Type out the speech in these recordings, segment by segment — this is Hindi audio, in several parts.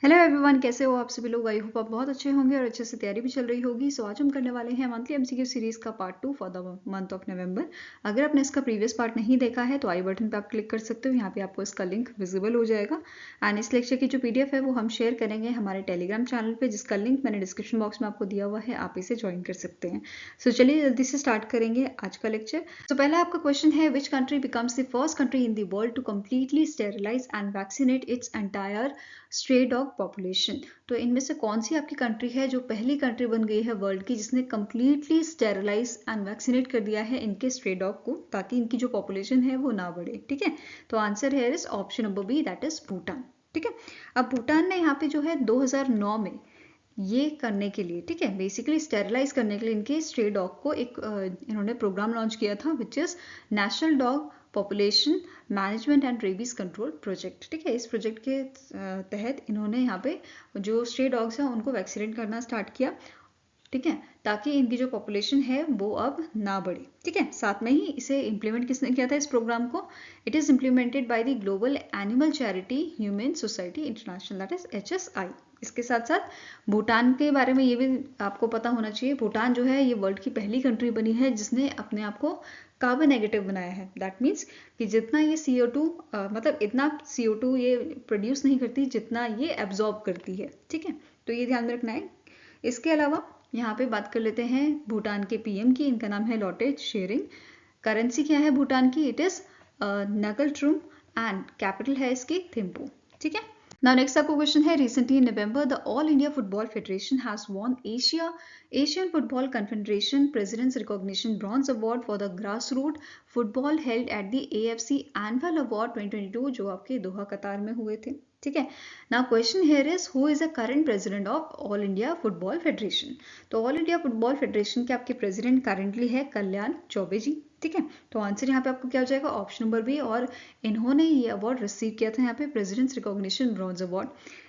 हेलो एवरीवन, कैसे हो आप सभी लोग। आई होप आप बहुत अच्छे होंगे और अच्छे से तैयारी भी चल रही होगी। सो आज हम करने वाले हैं मंथली एमसीक्यू सीरीज का part 2 for the month of November. अगर आपने इसका प्रीवियस पार्ट नहीं देखा है तो आई बटन पे आप क्लिक कर सकते हो। यहाँ पे आपको इसका लिंक विजिबल हो जाएगा एंड इस लेक्चर की जो पीडीएफ है वो हम शेयर करेंगे हमारे टेलीग्राम चैनल पे, जिसका लिंक मैंने डिस्क्रिप्शन बॉक्स में आपको दिया हुआ है, आप इसे ज्वाइन कर सकते हैं। सो चलिए जल्दी से स्टार्ट करेंगे आज का लेक्चर। तो पहला आपका क्वेश्चन है, which country becomes the first country in the world to completely sterilise and vaccinate its entire stray dog population. तो इनमें से कौन सी आपकी कंट्री है जो पहली कंट्री बन गई है वर्ल्ड की जिसने कंप्लीटली स्टेरिलाइज एंड वैक्सीनेट कर दिया है इनके स्ट्रे डॉग को, ताकि इनकी जो पॉपुलेशन है वो ना बढ़े। ठीक है, तो आंसर है इस option number B, that is Bhutan. ठीक है, अब भूटान ने यहाँ पे जो है 2009 में ये करने के लिए, ठीक है, बेसिकली स्टेरिलाइज करने के लिए इनके स्ट्रे डॉग को एक इन्होंने प्रोग्राम लॉन्च किया था, which is national dog population management and rabies control project. ठीक है, इस प्रोजेक्ट के तहत इन्होंने यहाँ पे जो स्ट्रे डॉग्स हैं उनको वैक्सीनेट करना स्टार्ट किया। ठीक है, ताकि इनकी जो पॉपुलेशन है वो अब ना बढ़े। ठीक है, साथ में ही इसे इम्प्लीमेंट किसने किया था इस प्रोग्राम को? It is implemented by the global animal charity human society international, that is HSI। इसके साथ साथ भूटान के बारे में ये भी आपको पता होना चाहिए, भूटान जो है ये वर्ल्ड की पहली कंट्री बनी है जिसने अपने आप को कार्बन नेगेटिव बनाया है। दैट मीन्स कि जितना ये CO2 मतलब इतना CO2 ये प्रोड्यूस नहीं करती जितना ये एब्जॉर्ब करती है। ठीक है, तो ये ध्यान में रखना है। इसके अलावा यहाँ पे बात कर लेते हैं भूटान के PM की। इनका नाम है लोटे शेरिंग। करेंसी क्या है भूटान की? It is ngultrum and capital है इसकी थिम्पू। ठीक है, नाउ नेक्स्ट आपको क्वेश्चन है, recently in November the All India Football Federation has won Asian Football Confederation president's recognition bronze award for the grass root football held at the AFC annual award 2022, जो आपके दोहा कतार में हुए थे। ठीक है, now question here is who is the current president of all India Football federation. तो ऑल इंडिया फुटबॉल फेडरेशन के आपके प्रेसिडेंट करंटली है कल्याण चौबे जी। ठीक है, तो आंसर यहाँ पे आपको क्या हो जाएगा? Option number B. और इन्होंने ये अवार्ड रिसीव किया था यहाँ पे प्रेसिडेंट्स रिकॉग्निशन ब्रॉन्ज अवार्ड।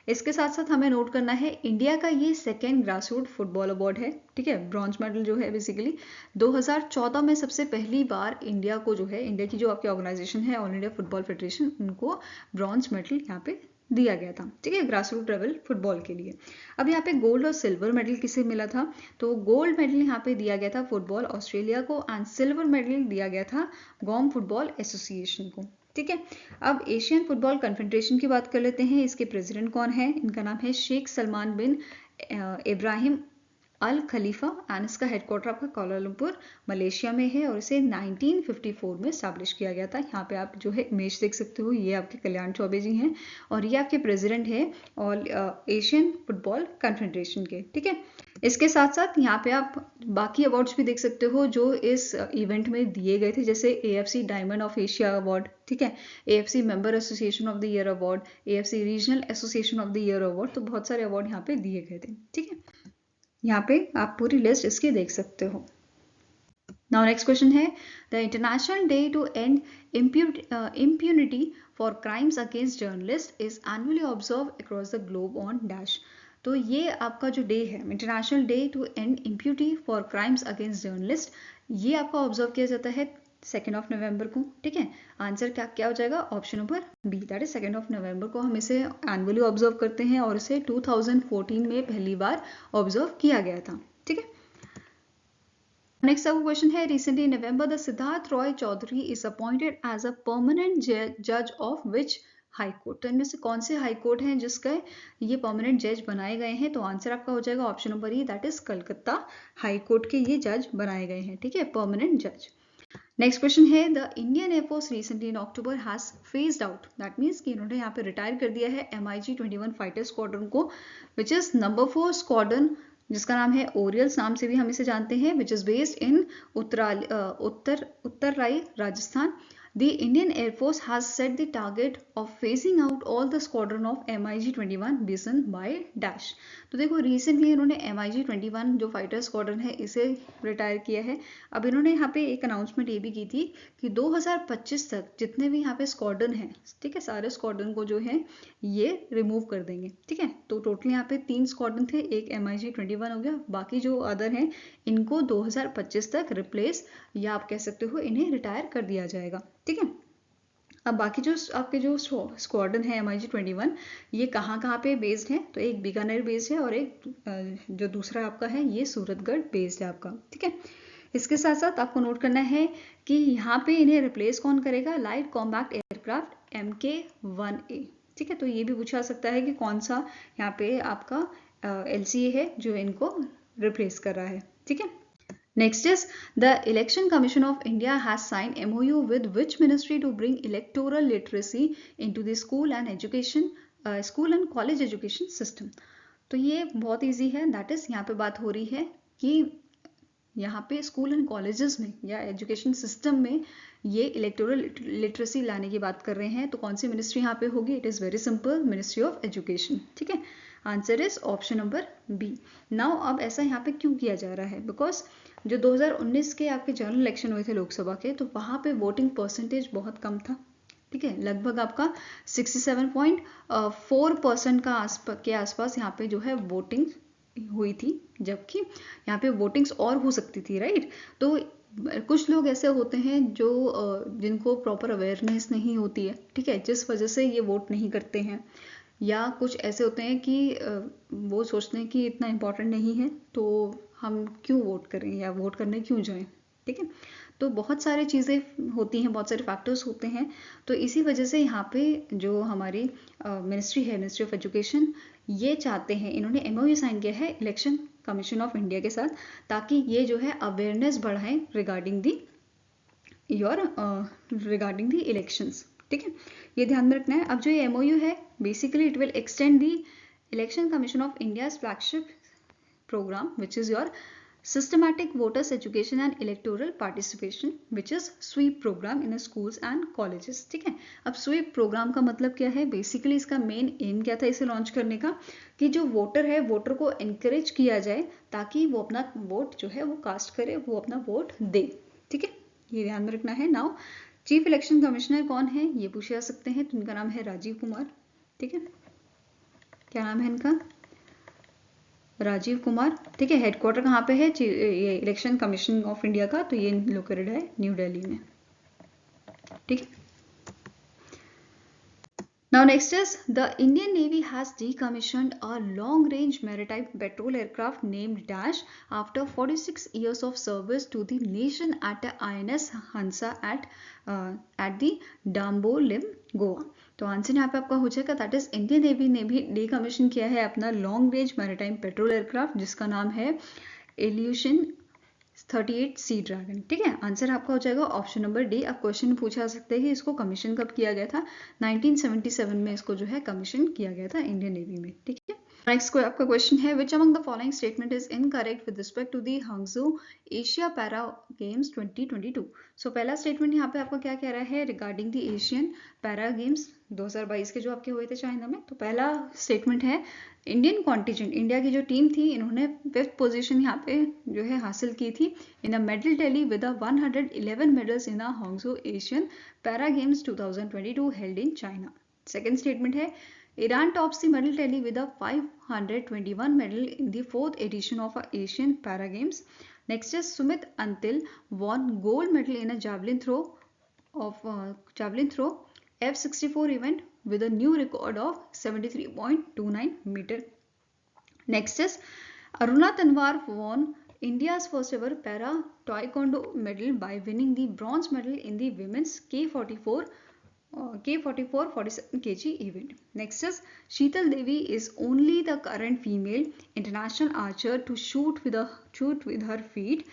इसके साथ साथ हमें नोट करना है इंडिया का ये second grass root football award है। ठीक है, ब्रॉन्ज मेडल जो है बेसिकली 2014 में सबसे पहली बार इंडिया को जो है, इंडिया की जो आपकी ऑर्गेनाइजेशन है ऑल इंडिया फुटबॉल फेडरेशन, उनको ब्रॉन्ज मेडल यहाँ पे दिया गया था। ठीक है, ग्रास रूट लेवल फुटबॉल के लिए। अब यहाँ पे गोल्ड और सिल्वर मेडल किसे मिला था? तो गोल्ड मेडल यहाँ पे दिया गया था फुटबॉल ऑस्ट्रेलिया को एंड सिल्वर मेडल दिया गया था गॉम फुटबॉल एसोसिएशन को। ठीक है, अब एशियन फुटबॉल कन्फेडरेशन की बात कर लेते हैं। इसके प्रेसिडेंट कौन है? इनका नाम है शेख सलमान बिन इब्राहिम अल खलीफा एंड इसका हेडक्वार्टर आपका कुआलालंपुर मलेशिया में है और इसे 1954 में स्टैब्लिश किया गया था। यहाँ पे आप जो है इमेज देख सकते हो, ये आपके कल्याण चौबे जी हैं और ये आपके प्रेसिडेंट है ऑल एशियन फुटबॉल कन्फेडरेशन के। ठीक है, इसके साथ साथ यहाँ पे आप बाकी अवार्ड्स भी देख सकते हो जो इस इवेंट में दिए गए थे, जैसे AFC diamond of Asia award. ठीक है, AFC member association of the year award, AFC regional association of the year award. तो बहुत सारे अवार्ड यहाँ पे दिए गए थे। ठीक है, यहाँ पे आप पूरी लिस्ट इसकी देख सकते हो। नाउ नेक्स्ट क्वेश्चन है, the international day to end impunity for crimes against journalist is annually observe across the globe on dash. तो ये आपका जो डे है, international day to end impunity for crimes against journalist, ये आपका ऑब्जर्व किया जाता है 2 नवंबर को। ठीक है, आंसर क्या क्या हो जाएगा? Option number B, that is 2 नवंबर को हम इसे एनुअली ऑब्जर्व करते हैं और इसे 2014 में पहली बार ऑब्जर्व किया गया था। ठीक है, नेक्स्ट आपका क्वेश्चन है, recently in November the Siddhartha Roy Chowdhury is appointed as a permanent जज ऑफ विच हाई कोर्ट। तो इनमें से कौन से हाई कोर्ट हैं जिसके ये परमानेंट जज बनाए गए हैं? तो आंसर आपका हो जाएगा option number E, that is Calcutta high court के ये जज बनाए गए हैं। ठीक है, परमानेंट जज। नेक्स्ट क्वेश्चन है, the Indian air force recently in October has phased out, that means कि इन्होंने यहाँ पे रिटायर कर दिया है MiG-21 फाइटर स्क्वाड्रन को, विच इज नंबर 4 स्क्वाड्रन, जिसका नाम है ओरियल्स नाम से भी हम इसे जानते हैं, which is based in Uttarlai Rajasthan. The Indian Air Force has set the target of phasing out all the squadron of MiG-21 Bison by dash। तो देखो रिसेंटली इन्होंने MiG-21 जो फाइटर स्क्वाड्रन है इसे रिटायर किया है। अब इन्होंने यहाँ पे एक अनाउंसमेंट ये भी की थी कि 2025 तक जितने भी यहाँ पे स्क्वाड्रन हैं, ठीक है, सारे स्क्वाड्रन को जो है ये रिमूव कर देंगे। ठीक है, तो टोटल यहाँ पे 3 स्क्वाड्रन थे, एक MiG-21 हो गया, बाकी जो अदर हैं इनको 2025 तक रिप्लेस या आप कह सकते हो इन्हें रिटायर कर दिया जाएगा। ठीक है, अब बाकी जो आपके जो स्क्वाड्रन है MiG-21, ये कहाँ कहाँ पे बेस्ड है, तो एक बीकानेर बेस्ड है और एक जो दूसरा आपका है ये सूरतगढ़ बेस्ड है आपका, ठीक है। इसके साथ साथ आपको नोट करना है कि यहाँ पे इन्हें रिप्लेस कौन करेगा, लाइट कॉम्बैक्ट एयरक्राफ्ट MK-1A, ठीक है। तो ये भी पूछा सकता है कि कौन सा यहाँ पे आपका LCA है जो इनको रिप्लेस कर रहा है, ठीक है। Next is the Election Commission of India has signed MOU with which ministry to bring electoral literacy into the school and college education system. तो ये बहुत इजी है, दैट इज यहाँ पे बात हो रही है कि यहाँ पे स्कूल एंड कॉलेजेस में या एजुकेशन सिस्टम में ये इलेक्टोरल लिटरेसी लाने की बात कर रहे हैं। तो कौन सी मिनिस्ट्री यहाँ पे होगी, it is very simple, ministry of education, ठीक है। Answer is option number B. Now अब ऐसा यहाँ पे क्यों किया जा रहा है, बिकॉज जो 2019 के आपके जनरल इलेक्शन हुए थे लोकसभा के, तो वहाँ पे वोटिंग परसेंटेज बहुत कम था, ठीक है। लगभग आपका 67.4% के आसपास यहाँ पे जो है वोटिंग हुई थी, जबकि यहाँ पे वोटिंग्स और हो सकती थी, राइट। तो कुछ लोग ऐसे होते हैं जो जिनको प्रॉपर अवेयरनेस नहीं होती है, ठीक है, जिस वजह से ये वोट नहीं करते हैं, या कुछ ऐसे होते हैं कि वो सोचते हैं कि इतना इम्पोर्टेंट नहीं है तो हम क्यों वोट करें या वोट करने क्यों जाएं, ठीक है। तो बहुत सारी चीज़ें होती हैं, बहुत सारे फैक्टर्स होते हैं। तो इसी वजह से यहाँ पे जो हमारी मिनिस्ट्री है, मिनिस्ट्री ऑफ एजुकेशन, ये चाहते हैं, इन्होंने MOU साइन किया है इलेक्शन कमीशन ऑफ इंडिया के साथ, ताकि ये जो है अवेयरनेस बढ़ाएं रिगार्डिंग दी इलेक्शंस, ठीक है। ये ध्यान में रखना है। अब जो ये MOU है, basically it will extend the election commission of India's flagship program, which is your systematic voters education and electoral participation, which is sweep program in schools and colleges, ठीक है। अब sweep program का मतलब क्या है, बेसिकली इसका मेन एम क्या था इसे लॉन्च करने का, कि जो वोटर है, वोटर को एनकरेज किया जाए ताकि वो अपना वोट जो है वो कास्ट करे, वो अपना वोट दे, ठीक है। ये ध्यान में रखना है। नाउ चीफ इलेक्शन कमिश्नर कौन है, ये पूछे जा सकते हैं, तो इनका नाम है राजीव कुमार, ठीक है। क्या नाम है इनका, राजीव कुमार, ठीक है। हेडक्वार्टर कहाँ पे है ये इलेक्शन कमीशन ऑफ इंडिया का, तो ये लोकेटेड है न्यू दिल्ली में, ठीक है। Now next is the Indian Navy has decommissioned a long-range maritime patrol aircraft named Dash after 46 years of service to the nation at the INS Hansa at the Dambo Lim, Goa. तो आंसर यहाँ पे आपका हो जाएगा, दैट इज इंडियन नेवी ने भी डीकमीशन किया है अपना long range maritime petrol aircraft, जिसका नाम है इल्यूशन 38 सी ड्रैगन, ठीक है। आंसर आपका हो जाएगा ऑप्शन नंबर डी। अब क्वेश्चन पूछा जा सकता है कि इसको कमीशन कब किया गया था, 1977 में इसको जो है कमीशन किया गया था इंडियन नेवी में, ठीक है। नेक्स्ट आपका क्वेश्चन है, which among the following statement is incorrect with respect to the Hangzhou Asia Para Games 2022। So पहला स्टेटमेंट यहाँ पे आपका क्या कह रहा है regarding the Asian Para Games 2022 के जो आपके हुए थे चाइना में। तो पहला स्टेटमेंट है, इंडियन कॉन्टिजेंट, इंडिया की जो टीम थी, इन्होंने 5th पोजीशन यहाँ पे जो है हासिल की थी in a medal tally with 111 medals in a Hangzhou Asian Para Games 2022 held in China. Second statement है, Iran tops the medal tally with a 521 medal in the 4th edition of Asian Para Games. Next is Sumit Antil won gold medal in a javelin throw F64 event with a new record of 73.29 meter. Next is Aruna Tanwar won India's first ever para taekwondo medal by winning the bronze medal in the women's K44 47 kg event. Next is Sheetal Devi is only the current female international archer to shoot with her feet,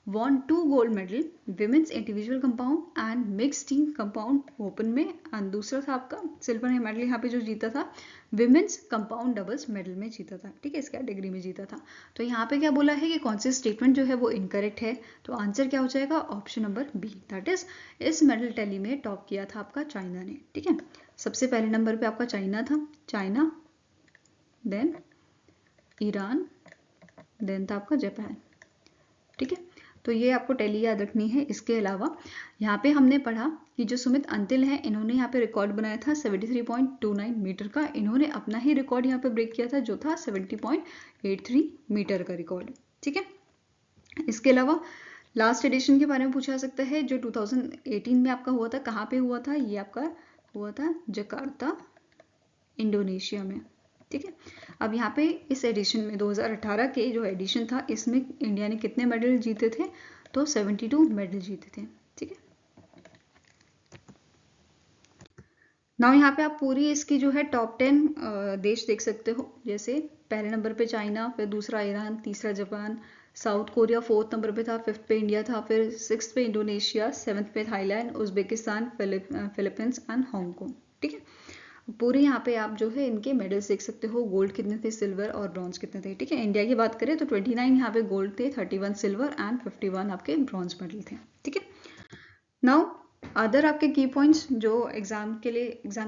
won 2 gold medal women's individual compound and mixed team compound open में, और दूसरा था आपका सिल्वर मेडल यहाँ पे जो जीता था विमेंस कंपाउंड डबल्स मेडल में जीता था, ठीक है, इस कैटेगरी में जीता था। तो यहाँ पे क्या बोला है कि कौन सी स्टेटमेंट जो है वो इनकरेक्ट है, तो आंसर क्या हो जाएगा option number B, that is इस मेडल टैली में टॉप किया था आपका चाइना ने, ठीक है। सबसे पहले नंबर पे आपका चाइना था, चाइना, देन ईरान, देन था आपका जापान, ठीक है। तो ये आपको टैली याद रखनी है। इसके अलावा यहाँ पे हमने पढ़ा कि जो सुमित अंतिल हैं, इन्होंने यहाँ पे रिकॉर्ड बनाया था 73.29 मीटर का, इन्होंने अपना ही रिकॉर्ड यहाँ पे ब्रेक किया था जो था 70.83 मीटर का रिकॉर्ड, ठीक है। इसके अलावा लास्ट एडिशन के बारे में पूछा सकता है जो 2018 में आपका हुआ था, कहाँ पे हुआ था? ये आपका हुआ था जकार्ता, इंडोनेशिया में। ठीक है, अब यहाँ पे इस एडिशन में 2018 के जो एडिशन था इसमें इंडिया ने कितने मेडल जीते थे? तो 72 मेडल जीते थे। ठीक है, नाउ यहाँ पे आप पूरी इसकी जो है टॉप 10 देश देख सकते हो। जैसे पहले नंबर पे चाइना, फिर दूसरा ईरान, तीसरा Japan, south Korea fourth number पे था, फिफ्थ पे इंडिया था, फिर सिक्स्थ पे इंडोनेशिया, सेवन्थ पे Thailand, Uzbekistan, Philippines and Hong Kong. ठीक है, पूरे यहाँ पे आप जो है इनके मेडल्स देख सकते हो, गोल्ड कितने थे, सिल्वर और ब्रॉन्ज कितने थे। ठीक है, इंडिया की बात करें तो 29 यहाँ पे गोल्ड थे, 31 सिल्वर एंड 51 आपके ब्रॉन्ज मेडल थे। ठीक है, नाउ अदर आपके की पॉइंट्स जो एग्जाम के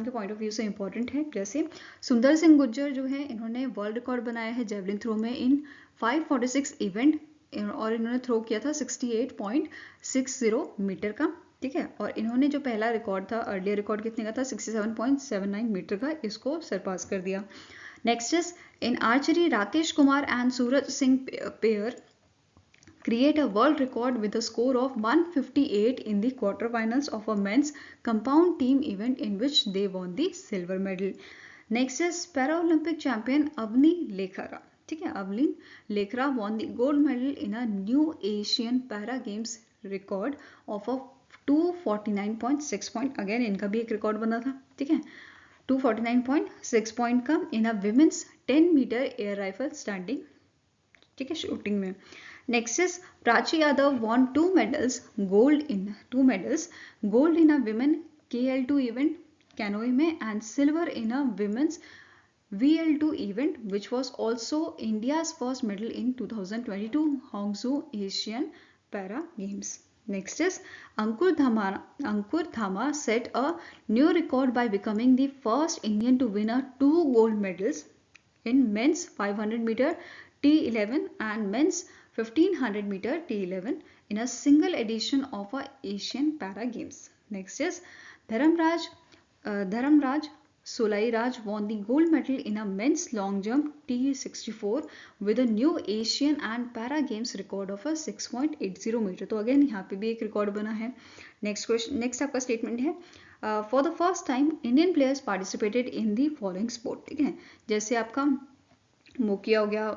पॉइंट ऑफ व्यू से इंपॉर्टेंट है, जैसे सुंदर सिंह गुर्जर जो है इन्होंने वर्ल्ड रिकॉर्ड बनाया है जेवलिन थ्रो में इन 546 इवेंट, और इन्होंने थ्रो किया था 68.60 मीटर का। ठीक है, और इन्होंने जो पहला रिकॉर्ड था, अर्लियर रिकॉर्ड कितने का था, 67.79 मीटर का, इसको सरपास कर दिया। Next is in archery Rakesh Kumar and Suraj Singh pair create a world record with a score of 158 in the quarterfinals of a men's compound team event in which they won the silver medal. Next is Paralympic champion Avni Lekhara. ठीक है, अवलिन Lekhara won the gold medal in a new Asian Para Games record of a 249.6 point. Again इनका भी एक रिकॉर्ड बना था। ठीक है, 249.6 पॉइंट का in a women's 10 metre air rifle standing. ठीक है, शूटिंग में। Next is Prachi Yadav won gold in a women KL2 event canoe में and silver in a women's VL2 event which was also India's first medal in 2022 Hangzhou Asian Para Games. Next is Ankur Dhama set a new record by becoming the first Indian to win a 2 gold medals in men's 500 meter T11 and men's 1500 meter T11 in a single edition of a Asian Para Games. Next is Dharamraj Sulairaj won the gold medal in a men's long jump T64 with a new Asian and Para Games record of a 6.80 metre. तो अगेन यहाँ पे भी एक रिकॉर्ड बना है। नेक्स्ट आपका स्टेटमेंट है for the first time Indian players participated in the following sport. ठीक है, जैसे आपका मोकिया हो गया,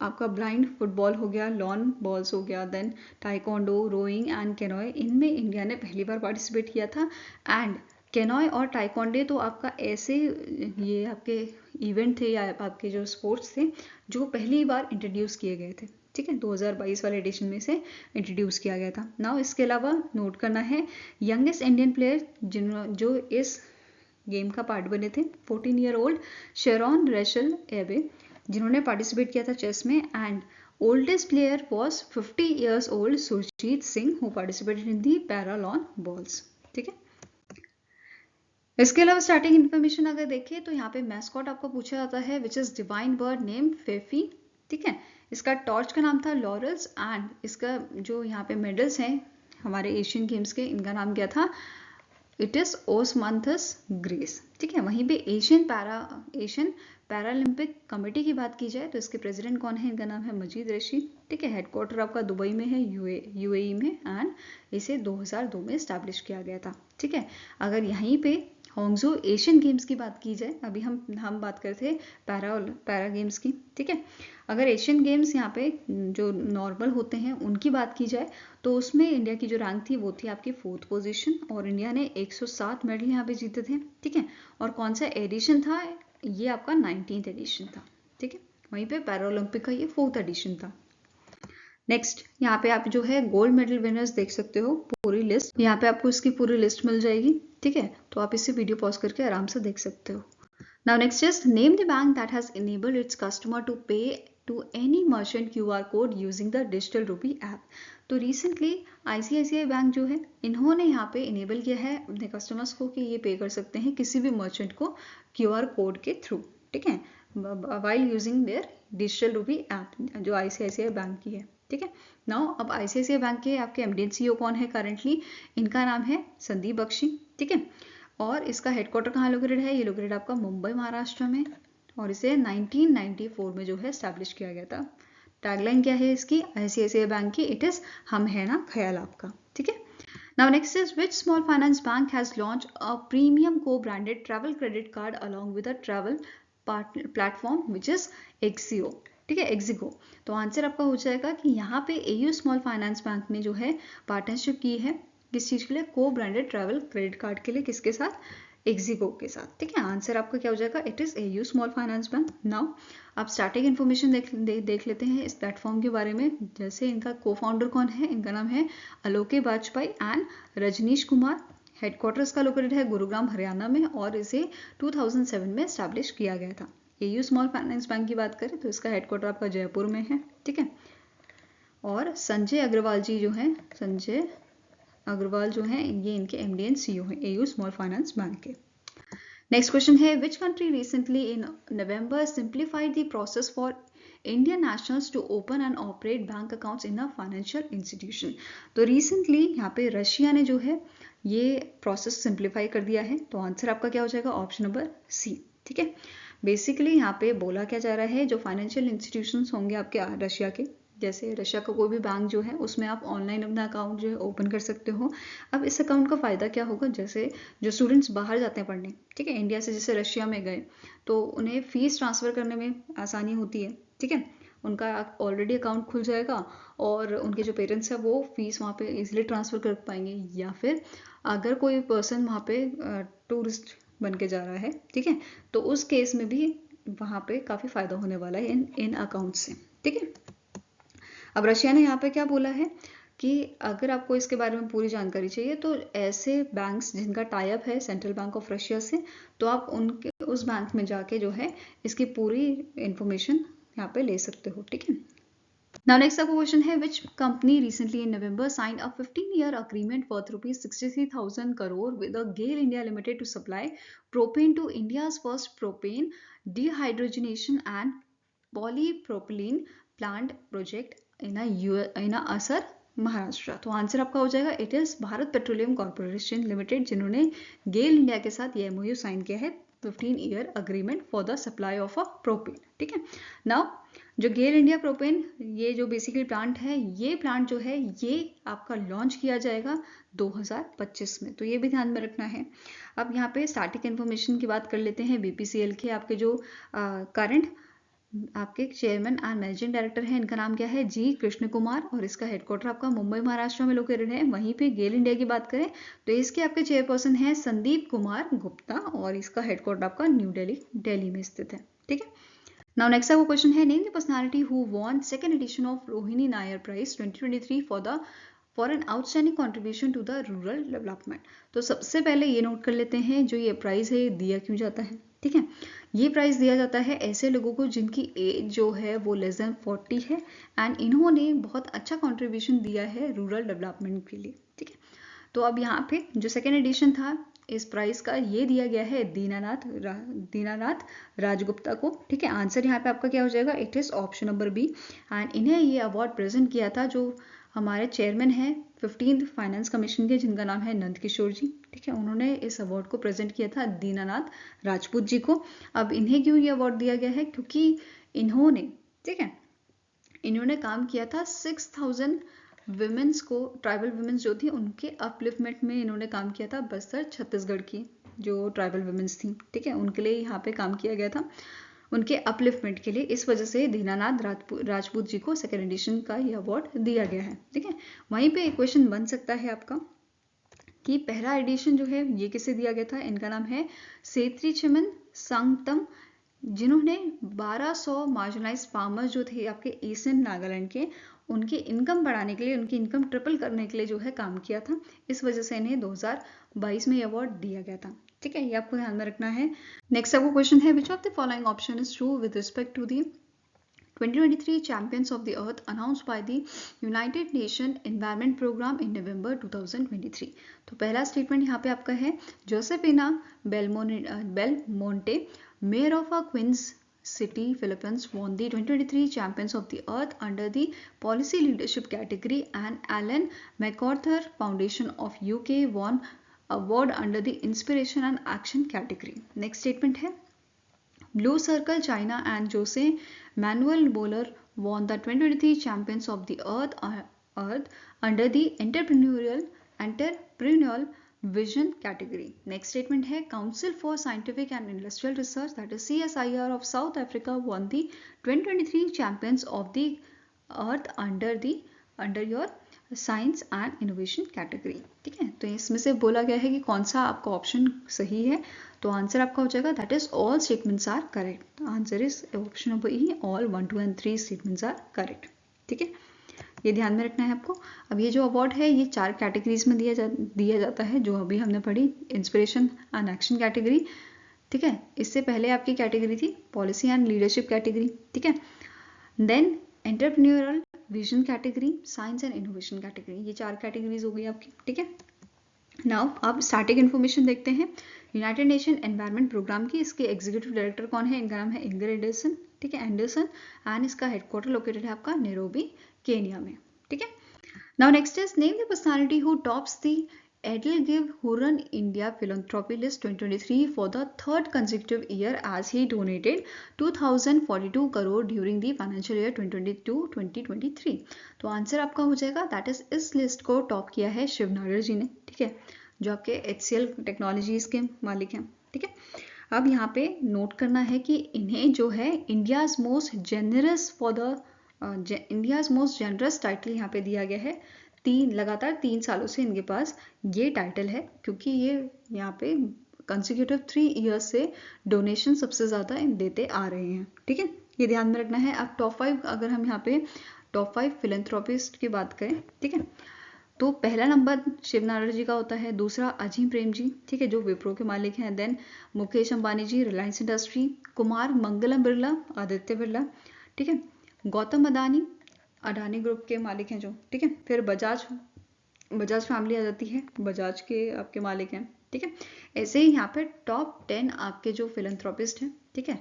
आपका ब्लाइंड फुटबॉल हो गया, लॉन बॉल्स हो गया, देन टाइकोंडो, रोइंग एंड केनोए, इनमें इंडिया ने पहली बार पार्टिसिपेट किया था। एंड केनोए और टाइकोंडे तो आपका ऐसे ये आपके इवेंट थे या आपके जो स्पोर्ट्स थे जो पहली बार इंट्रोड्यूस किए गए थे। ठीक है, 2022 वाले एडिशन में से इंट्रोड्यूस किया गया था। नाउ इसके अलावा नोट करना है यंगेस्ट इंडियन प्लेयर जो इस गेम का पार्ट बने थे, 14 ईयर ओल्ड शेरॉन रेशल एबे, जिन्होंने पार्टिसिपेट किया था चेस में। And oldest player was 50 years old Surjit Singh who participated in the para lawn bowls. ठीक है, इसके अलावा स्टार्टिंग इन्फॉर्मेशन अगर देखें तो यहाँ पे मैस्कॉट आपको पूछा जाता है which is divine bird name Feifei. ठीक है, इसका टॉर्च का नाम था लॉरल्स एंड इसका जो यहाँ पे मेडल्स हैं हमारे एशियन गेम्स के, इनका नाम क्या था, इट इज ओस्मांथस ग्रेस। ठीक है, वहीं पे एशियन पैरालंपिक कमेटी की बात की जाए तो इसके प्रेसिडेंट कौन है, इनका नाम है मजीद रशीद। ठीक है, हेडक्वार्टर आपका दुबई में है, यूएई में, एंड इसे 2002 में स्टैब्लिश किया गया था। ठीक है, अगर यहीं पे हांगझो एशियन गेम्स की बात की जाए, अभी हम बात करते थे पैरा गेम्स की। ठीक है, अगर एशियन गेम्स यहाँ पे जो नॉर्मल होते हैं उनकी बात की जाए तो उसमें इंडिया की जो रैंक थी वो थी आपकी 4th पोजीशन, और इंडिया ने 107 मेडल यहाँ पे जीते थे। ठीक है, और कौन सा एडिशन था, ये आपका 19th एडिशन था। ठीक है, वहीं पे पैरालंपिक का ये 4th एडिशन था। नेक्स्ट यहाँ पे आप जो है गोल्ड मेडल विनर्स देख सकते हो, पूरी लिस्ट यहाँ पे आपको इसकी पूरी लिस्ट मिल जाएगी। ठीक है, तो आप इसे वीडियो पॉज करके आराम से देख सकते हो। Now next is name the bank that has enabled its customer to pay to any merchant QR code using the digital rupee app. तो रिसेंटली ICICI बैंक जो है इन्होंने यहाँ पे इनेबल किया है अपने कस्टमर्स को कि ये पे कर सकते हैं किसी भी मर्चेंट को QR कोड के थ्रू। ठीक है, while using their digital rupee app जो ICICI बैंक की है। ठीक है, नाउ अब ICICI बैंक के आपके MD and CEO कौन है करंटली, इनका नाम है संदीप बख्शी। ठीक है, और इसका हेडक्वार्टर कहाँ लोकेटेड है, ये लोकेटेड आपका मुंबई महाराष्ट्र में, और इसे 1994 में जो है स्टैब्लिश किया गया था। टैगलाइन क्या है इसकी ICICI बैंक की, इट इज हम है ना ख्याल आपका, ठीक है। Now next is which small finance bank has launched a premium co-branded travel credit card along with a travel platform which is Exio, ठीक है, Exigo। तो आंसर आपका हो जाएगा कि यहाँ पे AU स्मॉल फाइनेंस बैंक ने जो है पार्टनरशिप की है किस चीज़ के लिए, को ब्रांडेड ट्रैवल क्रेडिट कार्ड के लिए, किसके साथ, Exigo के साथ, ठीक है। आंसर आपका क्या हो जाएगा, it is AU small finance bank. Now आप स्टार्टिंग इन्फॉर्मेशन देख लेते हैं इस प्लेटफॉर्म के बारे में। जैसे इनका को फाउंडर कौन है, इनका नाम है अलोके वाजपेयी एंड रजनीश कुमार। हेडक्वार्टर्स का लोकेटेड है गुरुग्राम हरियाणा में और इसे 2007 में एस्टैब्लिश किया गया था। AU स्मॉल फाइनेंस बैंक की बात करें तो इसका हेडक्वार्टर आपका जयपुर में है, ठीक है। और संजय अग्रवाल जी जो हैं, संजय अग्रवाल जो हैं ये इनके MD एंड CEO हैं AU स्मॉल फाइनेंस बैंक के। नेक्स्ट क्वेश्चन है which country recently in November simplified the process for Indian nationals to open and operate bank accounts in a financial institution. तो रिसेंटली यहाँ पे रशिया ने जो है ये प्रोसेस सिंप्लीफाई कर दिया है। तो आंसर आपका क्या हो जाएगा, ऑप्शन नंबर C, ठीक है। बेसिकली यहाँ पे बोला क्या जा रहा है, जो फाइनेंशियल इंस्टीट्यूशंस होंगे आपके रशिया के, जैसे रशिया का कोई भी बैंक जो है उसमें आप ऑनलाइन अपना अकाउंट जो है ओपन कर सकते हो। अब इस अकाउंट का फ़ायदा क्या होगा, जैसे जो स्टूडेंट्स बाहर जाते हैं पढ़ने, ठीक है, इंडिया से जैसे रशिया में गए तो उन्हें फ़ीस ट्रांसफ़र करने में आसानी होती है, ठीक है। उनका ऑलरेडी अकाउंट खुल जाएगा और उनके जो पेरेंट्स हैं वो फ़ीस वहाँ पे इजीली ट्रांसफ़र कर पाएंगे। या फिर अगर कोई पर्सन वहाँ पे टूरिस्ट बन के जा रहा है, ठीक है, तो उस केस में भी वहाँ पे काफ़ी फ़ायदा होने वाला है इन अकाउंट से, ठीक है। अब रशिया ने यहाँ पे क्या बोला है कि अगर आपको इसके बारे में पूरी जानकारी चाहिए तो ऐसे बैंक्स जिनका टाई अप है सेंट्रल बैंक ऑफ रशिया से, तो आप उनके उस बैंक में जाके जो है इसकी पूरी इंफॉर्मेशन यहाँ पे ले सकते हो, ठीक है। Now next up question है which company recently in November signed a 15-year agreement worth rupees 63,000 crore with a GAIL India Limited to supply propane to India's first propane dehydrogenation and polypropylene plant project in a असर महाराष्ट्र। तो आंसर आपका हो जाएगा it is Bharat petroleum corporation limited, जिन्होंने गेल इंडिया के साथ ये MOU साइन किया है 15-year agreement for the supply of a propane, ठीक है। नाउ जो गेल इंडिया प्रोपेन ये जो बेसिकली प्लांट है, ये प्लांट जो है ये आपका लॉन्च किया जाएगा 2025 में, तो ये भी ध्यान में रखना है। अब यहाँ पे स्टार्टिंग इन्फॉर्मेशन की बात कर लेते हैं। BPCL के आपके जो करंट आपके चेयरमैन एंड मैनेजिंग डायरेक्टर है, इनका नाम क्या है, G कृष्ण कुमार, और इसका हेडक्वार्टर आपका मुंबई महाराष्ट्र में लोकेटेड है। वहीं पे गेल इंडिया की बात करें तो इसके आपके चेयरपर्सन है संदीप कुमार गुप्ता और इसका हेडक्वार्टर आपका न्यू दिल्ली में स्थित है, ठीक है। Now next आपको क्वेश्चन है name the personality who won second edition of Rohini Nair prize 2023 for an outstanding contribution to the rural development. तो सबसे पहले ये नोट कर लेते हैं जो ये प्राइज है ये दिया क्यों जाता है, ठीक है। ये प्राइज दिया जाता है ऐसे लोगों को जिनकी एज जो है वो लेस देन 40 है एंड इन्होंने बहुत अच्छा कॉन्ट्रीब्यूशन दिया है रूरल डेवलपमेंट के लिए, ठीक है। तो अब यहाँ पे जो सेकेंड एडिशन था इस प्राइज का ये दिया गया है दीनानाथ राजगुप्ता को, ठीक है। आंसर यहाँ पे आपका क्या हो जाएगा, it is option number B। And इन्हें ये अवार्ड प्रेजेंट किया था जो हमारे चेयरमैन हैं 15th फाइनेंस कमीशन के, जिनका नाम है नंद किशोर जी, ठीक है। उन्होंने इस अवार्ड को प्रेजेंट किया था दीनानाथ राजपूत जी को। अब इन्हें क्यों ये अवार्ड दिया गया है, क्योंकि इन्होंने, ठीक है, इन्होंने काम किया था 6000 विमेंस को, ट्राइबल विमेंस जो थी उनके अपलिफ्टमेंट में इन्होंने काम किया था। बस्तर छत्तीसगढ़ की जो ट्राइबल विमेंस थी, ठीक है, उनके लिए यहाँ पे काम किया गया था, उनके अपलिफ्टमेंट के लिए। इस वजह से दीनानाथ राजपूत जी को सेकेंड एडिशन का ये अवार्ड दिया गया है, ठीक है। वहीं पे एक क्वेश्चन बन सकता है आपका कि पहला एडिशन जो है ये किसे दिया गया था। इनका नाम है सेत्री चिमन संगतम, जिन्होंने 1200 मार्जिनलाइज फार्मर्स जो थे आपके ईस्टर्न नागालैंड के, उनकी इनकम बढ़ाने के लिए, उनकी इनकम ट्रिपल करने के लिए जो है काम किया था। इस वजह से इन्हें 2022 में ये अवार्ड दिया गया था, ठीक है। ये आपको ध्यान में रखना है। नेक्स्ट आपको क्वेश्चन है which of the following option is true with respect to the 2023 Champions of the Earth announced by the United Nations Environment Program in November 2023। तो पहला स्टेटमेंट यहाँ पे आपका है Josefina Belmonte, mayor of a क्वींस City, Philippines, won the 2023 Champions of the Earth under the Policy Leadership category, and Alan MacArthur Foundation of UK won award under the Inspiration and Action category। Next statement है Blue Circle China and Jose Manuel Boller won the 2023 Champions of the Earth under the Entrepreneurial Vision category. Next statement है Council for Scientific and Industrial Research, that is CSIR of South Africa, won the 2023 Champions of the Earth under your science and innovation category. ठीक है, तो इसमें से बोला गया है कि कौन सा आपका ऑप्शन सही है, तो आंसर आपका हो जाएगा that is all statements are correct. Answer is option number E, all 1, 2 and 3 statements are correct. ठीक है, ये ध्यान में रखना है आपको। अब ये जो अवार्ड है ये 4 कैटेगरीज में दिया जाता है, जो अभी हमने पढ़ी, इंस्पिरेशन एंड एक्शन कैटेगरी। ठीक है, इससे पहले आपकी कैटेगरी थी पॉलिसी एंड लीडरशिप कैटेगरी। ठीक है, then entrepreneurial vision category, science and innovation category, ये 4 कैटेगरीज हो गई आपकी। ठीक है, नाउ अब स्टैटिक इन्फॉर्मेशन देखते हैं यूनाइटेड नेशन एनवायरनमेंट प्रोग्राम की। इसके एग्जीक्यूटिव डायरेक्टर कौन है? इनका नाम है इंगर एंडरसन। ठीक है, एंडरसन, एंड इसका हेडक्वार्टर लोकेटेड है आपका नैरोबी, केनिया में। ठीक है, now next is name the personality who tops the Edelgive Hurun India Philanthropy List 2023 for the third consecutive year as he donated 2042 crore during the financial year 2022-2023। तो आंसर आपका हो जाएगा दैट इज, इस लिस्ट को टॉप किया है शिव नायर जी ने। ठीक है, जो आपके HCL टेक्नोलॉजीज के मालिक हैं। ठीक है, अब यहाँ पे नोट करना है कि इन्हें जो है इंडियाज मोस्ट जेनरस टाइटल यहाँ पे दिया गया है। लगातार 3 सालों से इनके पास ये टाइटल है, क्योंकि ये यहाँ पे कंसेक्यूटिव 3 ईयर्स से डोनेशन सबसे ज़्यादा देते आ रहे हैं। ठीक है, ये ध्यान में रखना है। अब टॉप 5, अगर हम यहाँ पे टॉप 5 फिलेंथ्रोपिस्ट की बात करें, ठीक है, तो पहला नंबर शिव नायर जी का होता है, दूसरा अजीम प्रेम जी, ठीक है, जो विप्रो के मालिक हैं, देन मुकेश अंबानी जी, रिलायंस इंडस्ट्री, कुमार मंगलम बिरला, आदित्य बिरला, ठीक है, गौतम अडानी ग्रुप के मालिक हैं जो, ठीक है, फिर बजाज फैमिली आ जाती है, बजाज के आपके मालिक हैं। ठीक है, ऐसे ही यहाँ पे टॉप 10 आपके जो फिलेंथ्रोपिस्ट हैं, ठीक है,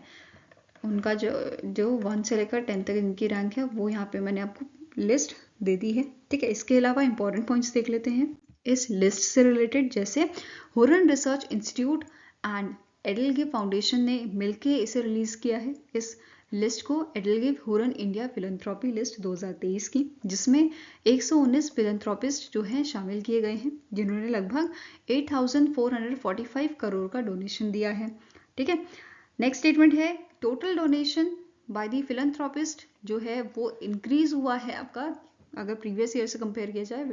उनका जो 1 से लेकर 10 तक इनकी रैंक है, वो यहाँ पे मैंने आपको लिस्ट दे दी है। ठीक है, इसके अलावा इंपॉर्टेंट पॉइंट्स देख लेते हैं इस लिस्ट से रिलेटेड, जैसे Huron research institute and EdelGive foundation ने मिलकर इसे रिलीज किया है, इस लिस्ट को, EdelGive Huron India philanthropy list 2023 की, जिसमें 119 फिलेंथ्रोपिस्ट जो हैं शामिल किए गए हैं, जिन्होंने लगभग 8,445 करोड़ का डोनेशन दिया है। ठीक है, नेक्स्ट स्टेटमेंट है total donation by the philanthropist जो है वो इंक्रीज हुआ है आपका, अगर प्रीवियस ईयर से कंपेयर किया जाए,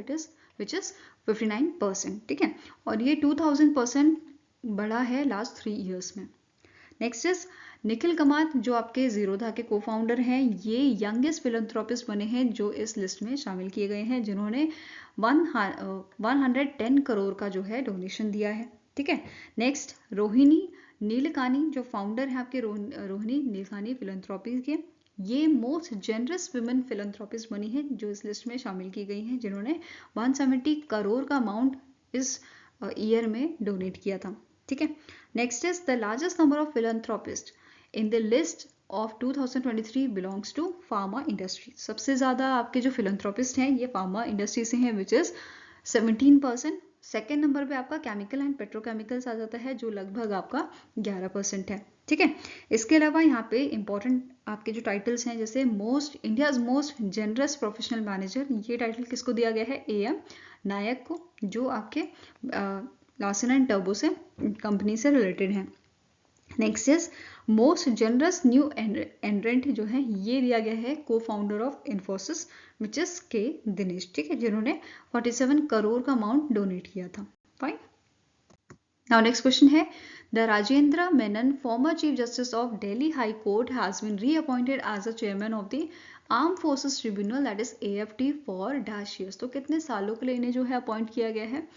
विच इज 59%। ठीक है, और ये 2000% बढ़ा है लास्ट 3 ईयर्स में। नेक्स्ट इज निखिल कमात, जो आपके जीरोधा के को फाउंडर हैं, ये यंगेस्ट फिलेंथ्रोपिस्ट बने हैं जो इस लिस्ट में शामिल किए गए हैं, जिन्होंने 110 करोड़ का जो है डोनेशन दिया है। ठीक है, नेक्स्ट रोहिणी नीलकानी, जो फाउंडर हैं आपके रोहिणी नीलकानी फिलेंथ्रोपी के, ये मोस्ट जेनरस विमेन फिलेंथ्रोपिस्ट बनी है जो इस लिस्ट में शामिल की गई हैं, जिन्होंने 170 करोड़ का अमाउंट इस ईयर में डोनेट किया था। ठीक है, next is the largest number of philanthropist in the list of 2023 belongs to pharma industry. सबसे ज्यादा आपके जो फिलेंथ्रोपिस्ट हैं ये फार्मा इंडस्ट्री से हैं, विच इज 17%। सेकेंड नंबर पे आपका केमिकल एंड पेट्रोकेमिकल्स आ जाता है, जो लगभग आपका 11% है। ठीक है, इसके अलावा यहाँ पे इंपॉर्टेंट आपके जो टाइटल्स हैं, जैसे India's most generous professional manager, ये टाइटल किसको दिया गया है? AM नायक को, जो आपके लार्सन एंड टर्बो से कंपनी से रिलेटेड है। Next is most generous new एंट्रेंट जो है, ये दिया गया है को founder of Infosys, which is के दिनेश। ठीक है, जिन्होंने 47 करोड़ का अमाउंट डोनेट किया था। फाइन, नाउ नेक्स्ट क्वेश्चन है the Rajendra Menon, former chief justice of Delhi high court, has been reappointed as a chairman of the arm forces tribunal, that is AFT for dash years. तो कितने सालों के लिए इन्हें जो है अपॉइंट किया गया है?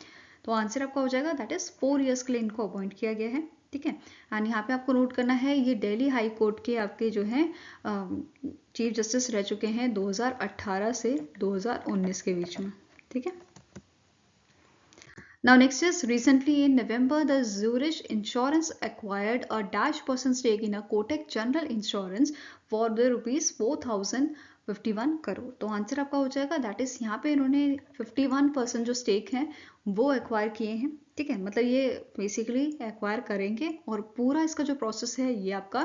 तो आंसर आपका हो जाएगा दैट इज 4 ईयर्स के लिए इनको अपॉइंट किया गया है। ठीक है, एंड यहाँ पे आपको नोट करना है ये दिल्ली हाई कोर्ट के आपके जो हैं चीफ जस्टिस रह चुके हैं 2018 से 2019 के बीच में। ठीक है, now next is recently in November the Zurich Insurance acquired a -% stake in a Kotak General Insurance for the ₹4,051 crore. तो आंसर आपका हो जाएगा दैट इज, यहाँ पे इन्होंने 51% जो स्टेक हैं वो एक्वायर किए हैं। ठीक है, मतलब ये बेसिकली एक्वायर करेंगे और पूरा इसका जो प्रोसेस है ये आपका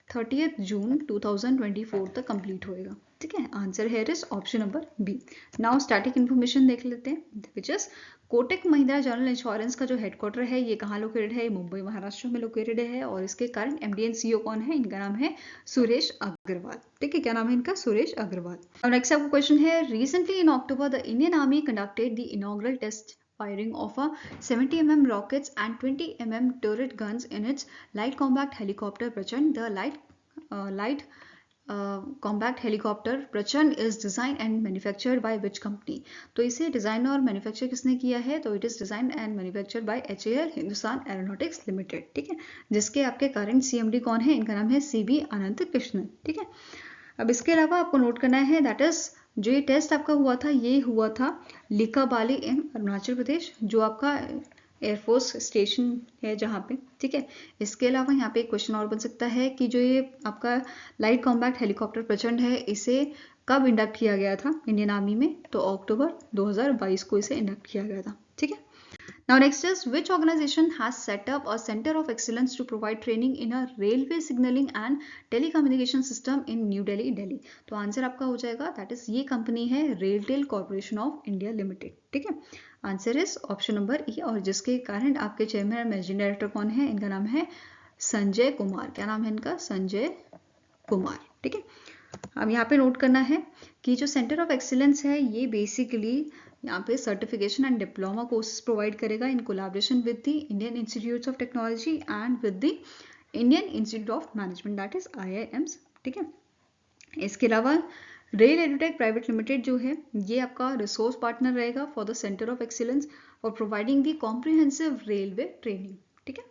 30 जून 2024 तक कंप्लीट होएगा। ठीक है, आंसर है is option number B. Now static information देख लेते हैं, which is Kotak Mahindra general insurance का जो हेडक्वार्टर है ये कहाँ लोकेटेड है, मुंबई महाराष्ट्र में लोकेटेड है। और इसके करंट एमडी एंड सीईओ कौन है, इनका नाम है सुरेश अग्रवाल। ठीक है, क्या नाम है इनका, सुरेश अग्रवाल। अब नेक्स्ट आपका क्वेश्चन है, recently in October the Indian army conducted the inaugural test firing of a 70 mm rockets and 20 mm turret guns in its light combat helicopter Prachand. The light compact helicopter Prachand is design and manufactured by which company. तो इसे डिजाइन और मैन्युफैक्चर किसने किया है, तो it is design and manufactured by HAL Hindustan aeronautics limited. ठीक है, जिसके आपके करंट CMD कौन है, इनका नाम है CB अनंत कृष्णन। ठीक है, अब इसके अलावा आपको नोट करना है दैट इज जो ये टेस्ट आपका हुआ था, ये हुआ था लिकाबाली इन अरुणाचल प्रदेश, जो आपका एयरफोर्स स्टेशन है जहाँ पे। ठीक है, इसके अलावा यहाँ पे एक क्वेश्चन और बन सकता है कि जो ये आपका लाइट कॉम्बैक्ट हेलीकॉप्टर प्रचंड है, इसे कब इंडक्ट किया गया था इंडियन आर्मी में, तो अक्टूबर 2022 को इसे इंडक्ट किया गया था। ठीक है, now next is which organization has set up a center of excellence to provide training in a railway signaling and telecommunication system in New Delhi, Delhi। तो आंसर आपका हो जाएगा दैट इज ये कंपनी है RailTel corporation of India limited. ठीक है, आंसर इज ऑप्शन नंबर ई। और जिसके कारण आपके चेयरमैन और मैनेजिंग डायरेक्टर कौन है, इनका नाम है संजय कुमार। क्या नाम है इनका, संजय कुमार। ठीक है, अब यहाँ पे नोट करना है कि जो सेंटर ऑफ एक्सीलेंस है ये बेसिकली यहाँ पे certification and diploma courses provide करेगा in collaboration with the Indian institutes of technology and with the Indian institute of management that is IIMs। ठीक है, इसके अलावा रेल एडुटेक प्राइवेट लिमिटेड जो है ये आपका रिसोर्स पार्टनर रहेगा for the centre of excellence for providing the comprehensive railway training. ठीक है,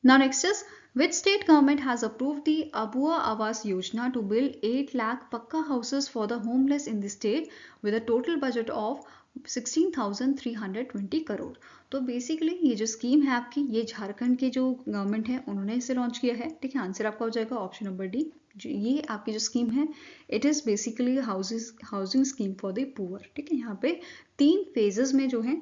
now next is which state government has approved the Abua Awas Yojana to build 8 lakh Pakka houses for the homeless in the state with a total budget of 16,320 crore. तो बेसिकली ये जो स्कीम है आपकी, ये झारखंड के जो गवर्नमेंट है उन्होंने इसे लॉन्च किया है। ठीक है, आंसर आपका हो जाएगा ऑप्शन नंबर डी। ये आपकी जो स्कीम है it is basically housing scheme for the poor. ठीक है, यहाँ पे 3 फेजेस में जो है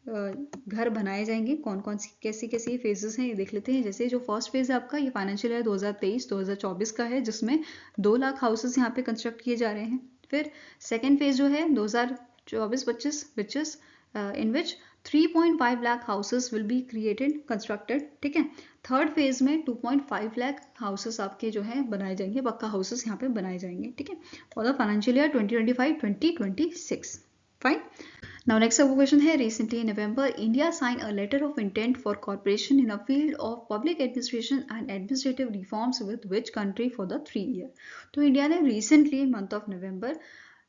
घर बनाए जाएंगे। कौन कौन सी कैसी कैसी फेजेस हैं ये देख लेते हैं। जैसे जो फर्स्ट फेज है आपका ये फाइनेंशियल ईयर 2023-2024 का है, जिसमें 2 लाख हाउसेस यहाँ पे कंस्ट्रक्ट किए जा रहे हैं। फिर सेकेंड फेज जो है 2024-25 which is in which 3.5 lakh houses will be created constructed. ठीक है, थर्ड फेज में 2.5 लाख हाउसेस आपके जो है बनाए जाएंगे, पक्का हाउसेस यहाँ पे बनाए जाएंगे। ठीक है, for the financial year 2025-2026। Fine. Now next question है, recently in November, India signed a letter of intent for cooperation in a field of public administration and administrative reforms with which country for the 3 year। तो इंडिया ने recently month of November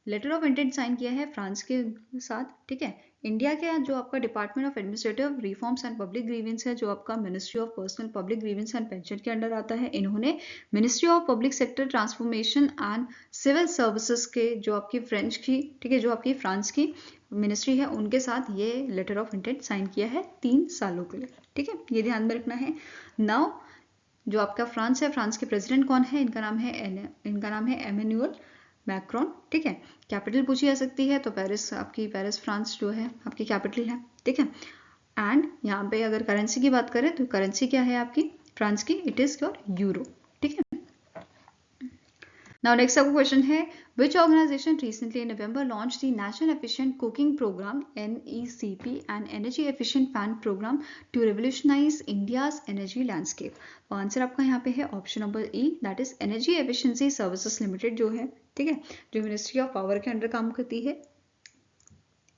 letter of intent sign किया है फ्रांस के साथ। ठीक है, इंडिया के जो आपका department of administrative reforms and public grievance है, जो आपका ministry of personnel public grievance and pension के अंडर आता है, इन्होंने ministry of public sector transformation and civil services के जो आपकी फ्रेंच की, ठीक है, जो आपकी फ्रांस की मिनिस्ट्री है उनके साथ ये लेटर ऑफ इंटेंट साइन किया है 3 सालों के लिए। ठीक है, ये ध्यान में रखना है। नाउ जो आपका फ्रांस है, फ्रांस के प्रेसिडेंट कौन है, इनका नाम है एमेन्युअल मैक्रोन। ठीक है, कैपिटल पूछी जा सकती है तो पेरिस, आपकी पेरिस फ्रांस जो है आपकी कैपिटल है। ठीक है, एंड यहाँ पे अगर करेंसी की बात करें तो करेंसी क्या है आपकी फ्रांस की, इट इज योर यूरो। ठीक है, नाउ नेक्स्ट आपका क्वेश्चन है, which organization recently in November launched the National Efficient Cooking Program NECP and Energy Efficient Fan Program to revolutionize India's energy landscape। तो आंसर आपका यहाँ पे है option number E, that is energy efficiency services limited जो है। ठीक है, जो मिनिस्ट्री ऑफ पावर के अंडर काम करती है।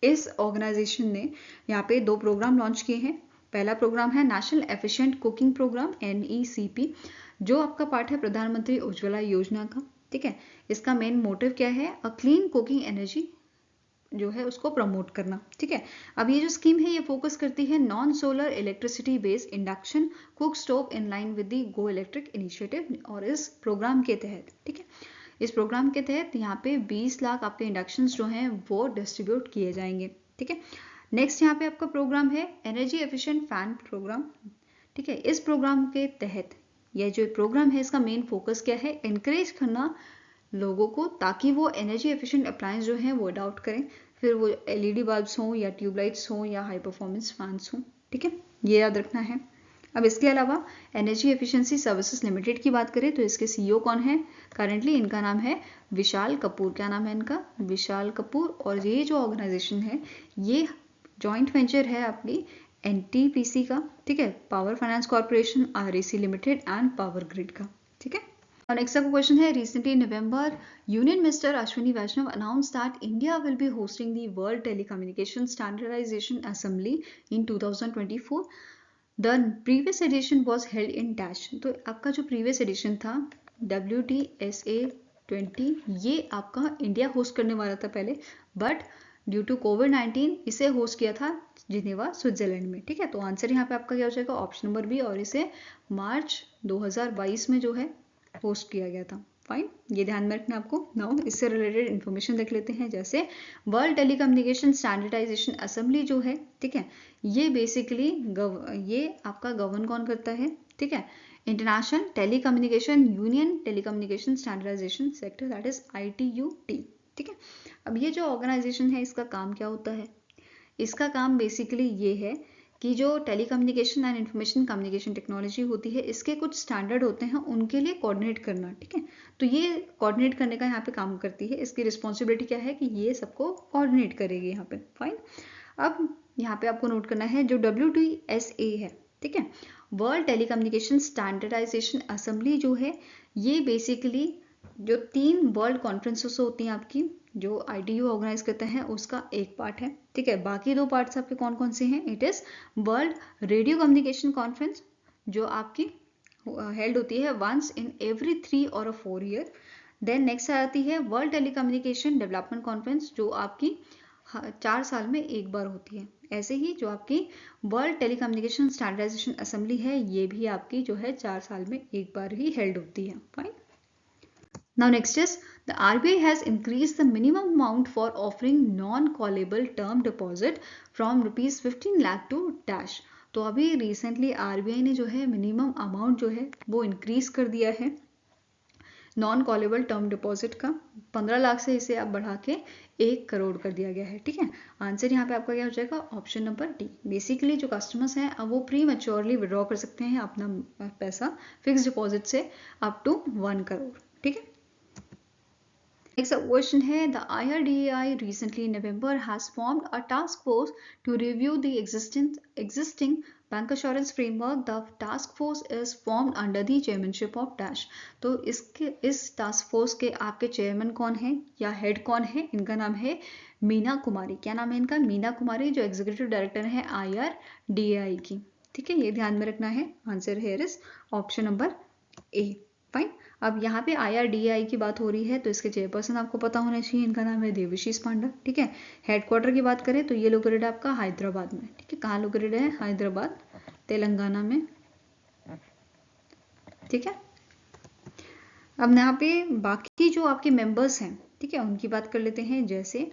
इस ऑर्गेनाइजेशन ने यहाँ पे 2 प्रोग्राम लॉन्च किए हैं। पहला प्रोग्राम है national efficient cooking programme NECP, जो आपका पार्ट है प्रधानमंत्री उज्ज्वला योजना का। ठीक है, इसका मेन मोटिव क्या है, अ क्लीन कुकिंग एनर्जी जो है उसको प्रमोट करना। ठीक है, अब ये जो स्कीम है ये फोकस करती है non solar electricity based induction cook stove in line with the go electric initiative. और इस प्रोग्राम के तहत, ठीक है, इस प्रोग्राम के तहत यहाँ पे 20 लाख आपके इंडक्शन जो हैं वो डिस्ट्रीब्यूट किए जाएंगे। ठीक है, नेक्स्ट यहाँ पे आपका प्रोग्राम है एनर्जी एफिशिएंट फैन प्रोग्राम। ठीक है, इस प्रोग्राम के तहत यह जो प्रोग्राम है इसका मेन फोकस क्या है, एनकरेज करना लोगों को ताकि वो एनर्जी एफिशिएंट अप्लायंस जो हैं वो अडॉप्ट करें, फिर वो LED बल्ब्स हों या ट्यूबलाइट्स हों या हाई परफॉर्मेंस फैंस हों। ठीक है, ये याद रखना है। अब इसके अलावा एनर्जी एफिशिएंसी सर्विसेज लिमिटेड की बात करें तो इसके सीईओ कौन है करंटली, इनका नाम है विशाल कपूर। क्या नाम है इनका? विशाल कपूर। और ये जो ऑर्गेनाइजेशन है ये जॉइंट वेंचर है आपकी एनटीपीसी का, ठीक है, power finance corporation, REC limited and power grid का, ठीक है। और नेक्स्ट आपका क्वेश्चन है, recently in November union minister Ashwini Vaishnaw announce that India will be hosting the world telecommunication standardization assembly in 2024। The previous edition was held in dash. तो आपका जो प्रीवियस एडिशन था WTSA20 ये आपका इंडिया होस्ट करने वाला था पहले, बट ड्यू टू कोविड-19 इसे होस्ट किया था जिनेवा स्विट्जरलैंड में, ठीक है। तो आंसर यहाँ पे आपका क्या हो जाएगा? Option number B. और इसे मार्च 2022 में जो है होस्ट किया गया था। फाइन, ये ध्यान में रखना आपको। नाउ इससे रिलेटेड इन्फॉर्मेशन देख लेते हैं। जैसे वर्ल्ड टेलीकम्युनिकेशन स्टैंडर्डाइजेशन असेंबली जो है, ठीक है, ये बेसिकली ये आपका गवर्न कौन करता है, ठीक है, international telecommunication union telecommunication standardization sector, that is ITU-T, ठीक है। अब ये जो ऑर्गेनाइजेशन है इसका काम क्या होता है? इसका काम बेसिकली ये है कि जो telecommunication and information communication technology होती है इसके कुछ स्टैंडर्ड होते हैं, उनके लिए कोऑर्डिनेट करना, ठीक है। तो ये कोऑर्डिनेट करने का यहाँ पे काम करती है। इसकी रिस्पॉन्सिबिलिटी क्या है कि ये सबको कोऑर्डिनेट करेगी यहाँ पे। फाइन, अब यहाँ पे आपको नोट करना है जो WTSA है, ठीक है, वर्ल्ड टेलीकम्युनिकेशन स्टैंडर्डाइजेशन असेंबली जो है ये बेसिकली जो 3 वर्ल्ड कॉन्फ्रेंसेस होती हैं आपकी जो ITU ऑर्गेनाइज करता है उसका एक पार्ट है, ठीक है। बाकी 2 पार्ट्स आपके कौन कौन से हैं? It is world radio communication conference जो आपकी हेल्ड होती है वंस इन एवरी 3 और 4 ईयर। देन नेक्स्ट आती है वर्ल्ड टेलीकम्युनिकेशन डेवलपमेंट कॉन्फ्रेंस जो आपकी 4 साल में एक बार होती है। ऐसे ही जो आपकी वर्ल्ड टेलीकम्युनिकेशन स्टैंडर्डाइजेशन असेंबली है ये भी आपकी जो है 4 साल में एक बार ही हेल्ड होती है। Fine, now next is the RBI has increased the minimum amount for offering non-callable term deposit from rupees 15 lakh to dash। तो अभी रिसेंटली RBI ने जो है मिनिमम अमाउंट जो है वो इंक्रीज कर दिया है नॉन कॉलेबल टर्म डिपॉजिट का। 15 लाख से इसे आप बढ़ा के 1 करोड़ कर दिया गया है, ठीक है। आंसर यहाँ पे आपका क्या हो जाएगा? Option number D. बेसिकली जो कस्टमर्स हैं अब वो प्री मैच्योरली विड्रॉ कर सकते हैं अपना पैसा फिक्स डिपॉजिट से अप टू 1 करोड़, ठीक है। Next question है, the IRDAI recently in November has formed a task force to review the existing bank assurance framework. The task force is formed under the chairmanship of dash। तो इस task force के आपके चेयरमैन कौन है या हेड कौन है? इनका नाम है मीना कुमारी। क्या नाम है इनका? मीना कुमारी, जो एग्जीक्यूटिव डायरेक्टर है IRDAI की, ठीक है। ये ध्यान में रखना है। Answer here is option number A. Fine, अब यहाँ पे IRDAI की बात हो रही है तो इसके चेयरपर्सन आपको पता होना चाहिए, इनका नाम है देवशीष पांडा, ठीक है। हेडक्वार्टर की बात करें तो ये लोकेटेड है आपका हैदराबाद में, ठीक है। कहाँ लोकेटेड है? हैदराबाद, तेलंगाना में, ठीक है। अब यहाँ पे बाकी जो आपके मेंबर्स हैं, ठीक है, उनकी बात कर लेते हैं। जैसे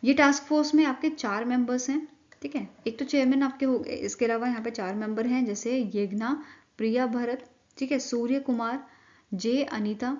ये टास्क फोर्स में आपके 4 मेंबर्स हैं, ठीक है। एक तो चेयरमैन आपके हो गए, इसके अलावा यहाँ पे 4 मेंबर हैं जैसे येगना, प्रिया भरत, ठीक है, Surya Kumar, J Anita,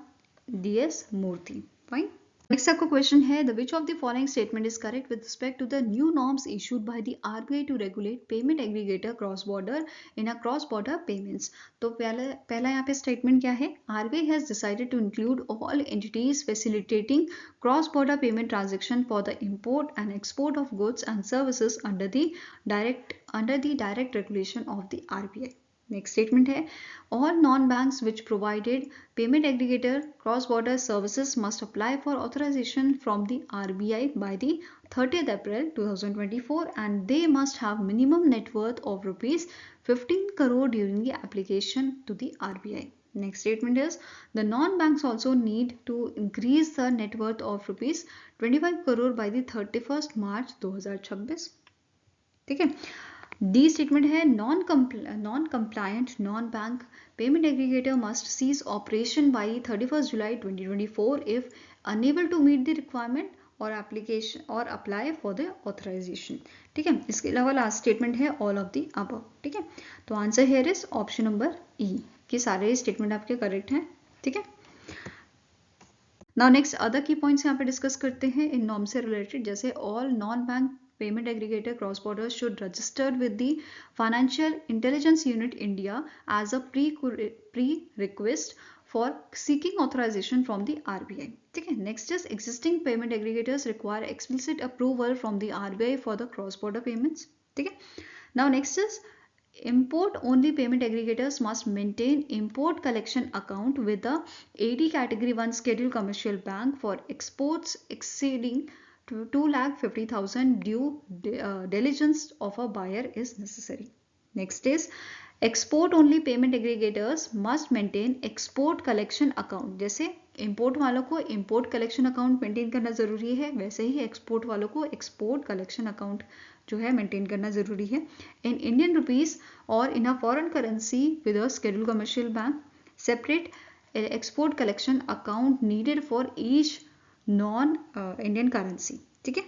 DS Murthy. Fine, next आपका क्वेश्चन है, the which of the following statement is correct with respect to the new norms issued by the RBI to regulate payment aggregator cross border in a cross border payments. तो पहला यहाँ पे स्टेटमेंट क्या है? RBI has decided to include all entities facilitating cross border payment transaction for the import and export of goods and services under the direct regulation of the RBI। Next statement है, all non-banks which provided payment aggregator cross-border services must apply for authorization from the RBI by the 30th April 2024 and they must have minimum net worth of rupees 15 crore during the application to the RBI। Next statement is, the non-banks also need to increase the net worth of rupees 25 crore by the 31st March 2026, ठीक है। डी स्टेटमेंट है, non compliant non bank payment aggregator must cease operation by 31 July 2024 if unable to meet the requirement और एप्लीकेशन और अप्लाई फॉर द ऑथराइजेशन, ठीक है। इसके अलावा लास्ट स्टेटमेंट है ऑल ऑफ द अबव, ठीक है। तो answer here is option number E कि सारे स्टेटमेंट आपके करेक्ट हैं, ठीक है। Now next other key points यहाँ पे डिस्कस करते हैं इन नॉर्म से रिलेटेड। जैसे all non bank payment aggregator cross border should registered with the Financial Intelligence Unit India as a prerequisite for seeking authorization from the RBI. ठीक है, next is existing payment aggregators require explicit approval from the RBI for the cross border payments. ठीक है, now next is import only payment aggregators must maintain import collection account with the AD category 1 scheduled commercial bank for exports exceeding 2,50,000 due diligence of a buyer is necessary. Next is export only payment aggregators must maintain export collection account. जैसे import वालों को import collection account maintain करना जरूरी है, वैसे ही export वालों को export collection account जो है मेंटेन करना जरूरी है इन इंडियन रुपीस और in a foreign currency with a scheduled commercial bank. Separate export collection account needed for each non Indian currency. ठीक है,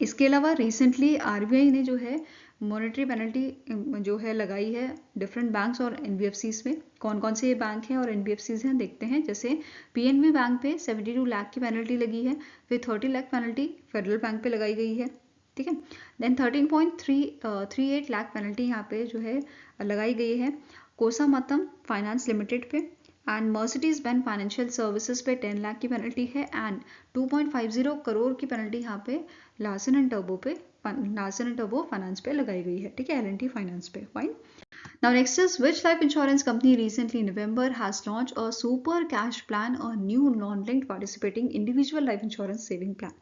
इसके अलावा रिसेंटली आरबीआई ने जो है मॉनेटरी पेनल्टी जो है लगाई है डिफरेंट बैंक्स और एनबीएफसीज में. कौन कौन से ये बैंक हैं और एनबीएफसीज हैं देखते हैं. जैसे पीएनबी बैंक पे 72 लाख की पेनल्टी लगी है, फिर 30 लाख पेनल्टी फेडरल बैंक पे लगाई गई है. ठीक है, देन 13.38 लाख पेनल्टी यहाँ पे जो है लगाई गई है कोसामतम फाइनेंस लिमिटेड पे and Mercedes Benz financial services पे 10 लाख की पेनल्टी है एंड 2.50 करोड़ की पेनल्टी यहाँ पे लार्सन एंड टर्बो फाइनेंस पे लगाई गई है. ठीक है, एल&टी फाइनेंस पे. Fine. Now next is which life insurance company recently in November has launched a super cash plan, a new non-linked participating individual life insurance saving plan.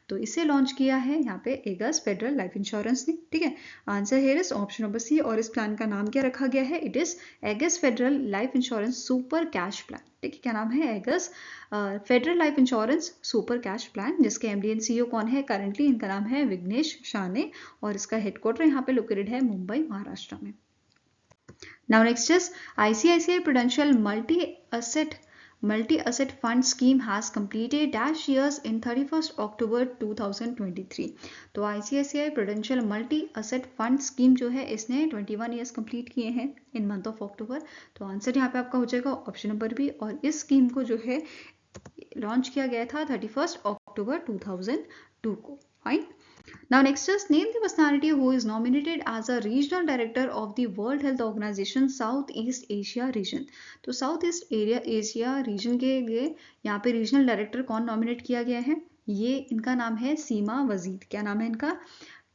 तो इसे लॉन्च किया है यहाँ पे एगस फेडरल लाइफ इंश्योरेंस ने. ठीक है, answer here is option number C. और इस प्लान का नाम क्या रखा गया है? It is Ageas federal life insurance super cash plan. ठीक है, क्या नाम है? Ageas federal life insurance super cash plan, जिसके एमडी एंड सीईओ कौन है करंटली? इनका नाम है विघ्नेश शाने और इसका हेडक्वार्टर यहाँ पे लोकेटेड है मुंबई, महाराष्ट्र में. Now next is ICICI Prudential multi-asset fund scheme has completed dash years in 31st October 2023. तो ICICI Prudential multi-asset fund scheme जो है इसने 21 years complete किए हैं in month of October. तो आंसर यहाँ पे आपका हो जाएगा ऑप्शन नंबर बी. और इस स्कीम को जो है लॉन्च किया गया था 31st October 2002 को. Fine. Now next is name the personality who is nominated as a regional director of the World Health Organization Southeast Asia region. तो साउथ ईस्ट एशिया रीजन के लिए यहाँ पे रीजनल डायरेक्टर कौन नॉमिनेट किया गया है? ये इनका नाम है सीमा वजीद. क्या नाम है इनका?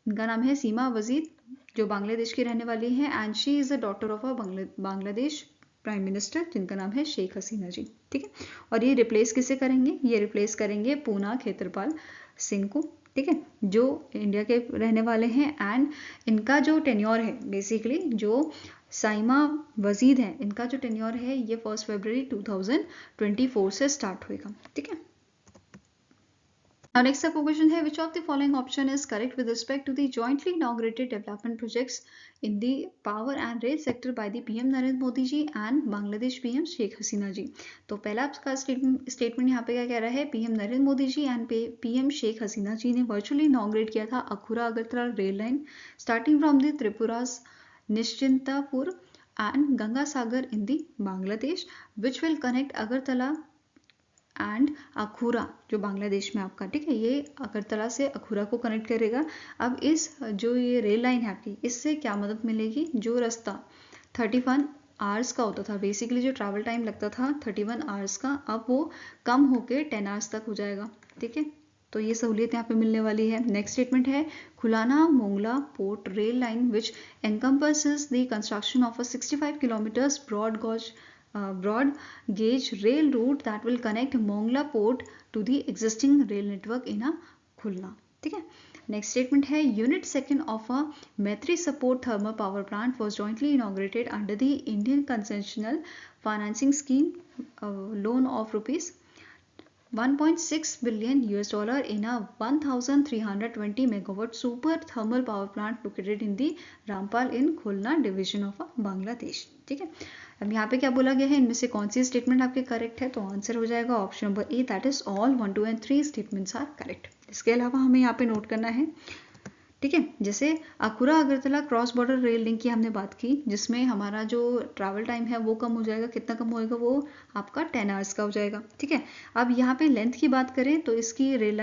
इनका नाम है सीमा वजीद, जो बांग्लादेश की रहने वाली हैं and she is the daughter of a Bangladesh prime minister जिनका नाम है शेख हसीना जी. ठीक है, और ये रिप्लेस किसे करेंगे? ये रिप्लेस करेंगे पूना खेत्रपाल सिंह को. ठीक है, जो इंडिया के रहने वाले हैं एंड इनका जो टेन्योर है बेसिकली जो साइमा वजीद है इनका जो टेन्योर है ये 1 फरवरी 2024 से स्टार्ट होएगा. ठीक है. Now next up question है which of the following option is correct with respect to the jointly inaugurated development projects in the power and rail sector by the PM Narendra Modi ji and Bangladesh PM Sheikh Hasina जी. तो पहला आपका स्टेटमेंट यहाँ पे क्या कह रहा है? PM Narendra Modi ji and PM Sheikh Hasina ji ने वर्चुअली इनॉग्रेट किया था Akhaura Agartala rail line starting from the Tripura's Nischintapur and Ganga Sagar in the Bangladesh which will connect Agartala and Akhaura जो बांग्लादेश में आपका. ठीक है, ये अगरतला से अखुरा को कनेक्ट करेगा. अब इस जो ये रेल लाइन है आपकी इससे क्या मदद मिलेगी? जो रास्ता 31 आवर्स का होता था बेसिकली, जो ट्रैवल टाइम लगता था 31 आवर्स का, अब वो कम होके 10 आवर्स तक हो जाएगा. ठीक है, तो ये सहूलियत यहाँ पे मिलने वाली है. नेक्स्ट स्टेटमेंट है Khulna Mongla port rail line which encompasses the construction of a 65 kilometres broad gauge rail route that will connect Mongla port to the existing rail network in a Khulna. ठीक है, नेक्स्ट स्टेटमेंट है यूनिट सेकेंड ऑफ अ मैत्री support thermal power plant was jointly inaugurated under the Indian concessional financing scheme loan of rupees 1.6 billion US dollar in a 1320 megawatt super thermal power plant located in the Rampal in Khulna division of Bangladesh. ठीक है, अब यहाँ पे क्या बोला गया है? इनमें से कौन सी स्टेटमेंट आपके करेक्ट है? तो आंसर हो जाएगा option number A, that is all 1, 2 and 3 statements are correct. इसके अलावा हमें यहाँ पे नोट करना है ठीक है। जैसे Akhaura Agartala cross border rail link की हमने बात की, जिसमें हमारा जो ट्रैवल टाइम है वो कम हो जाएगा। कितना कम होएगा? वो आपका 10 आवर्स का हो जाएगा। ठीक है। अब यहाँ पे लेंथ की बात करें तो इसकी रेल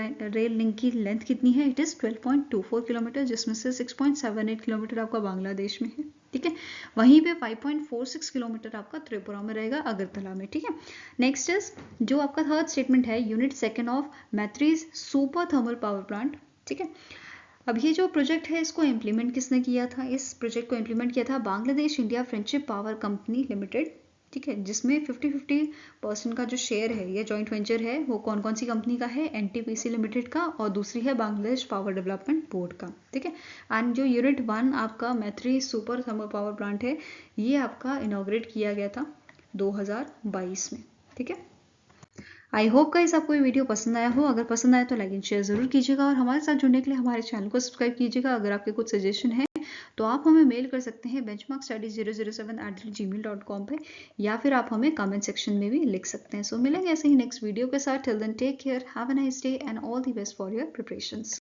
लिंक की लेंथ कितनी है? इट इज़ 12.24 किलोमीटर, जिसमें से 6.78 किलोमीटर आपका बांग्लादेश में है। ठीक है। वहीं पे 5.46 किलोमीटर आपका त्रिपुरा में रहेगा, अगरतला में। ठीक है। नेक्स्ट इज जो आपका थर्ड स्टेटमेंट है, unit second of Maitree's super thermal power plant. ठीक है। अब ये जो प्रोजेक्ट है इसको इम्प्लीमेंट किसने किया था? इस प्रोजेक्ट को इम्प्लीमेंट किया था Bangladesh India friendship power company limited. ठीक है। जिसमें 50-50% का जो शेयर है, ये जॉइंट वेंचर है, वो कौन कौन सी कंपनी का है? एनटीपीसी लिमिटेड का, और दूसरी है बांग्लादेश पावर डेवलपमेंट बोर्ड का। ठीक है। एंड जो यूनिट 1 आपका मैत्री सुपर थर्मल पावर प्लांट है, ये आपका इनॉग्रेट किया गया था 2022 में। ठीक है। आई होप गाइस आपको ये वीडियो पसंद आया हो। अगर पसंद आया तो लाइक एंड शेयर जरूर कीजिएगा, और हमारे साथ जुड़ने के लिए हमारे चैनल को सब्सक्राइब कीजिएगा। अगर आपके कुछ सजेशन है तो आप हमें मेल कर सकते हैं benchmarkstudy007@gmail.com पे, या फिर आप हमें कमेंट सेक्शन में भी लिख सकते हैं। सो मिलेंगे ऐसे ही नेक्स्ट वीडियो के साथ। Till then take care, have a nice day and all the best for your preparations.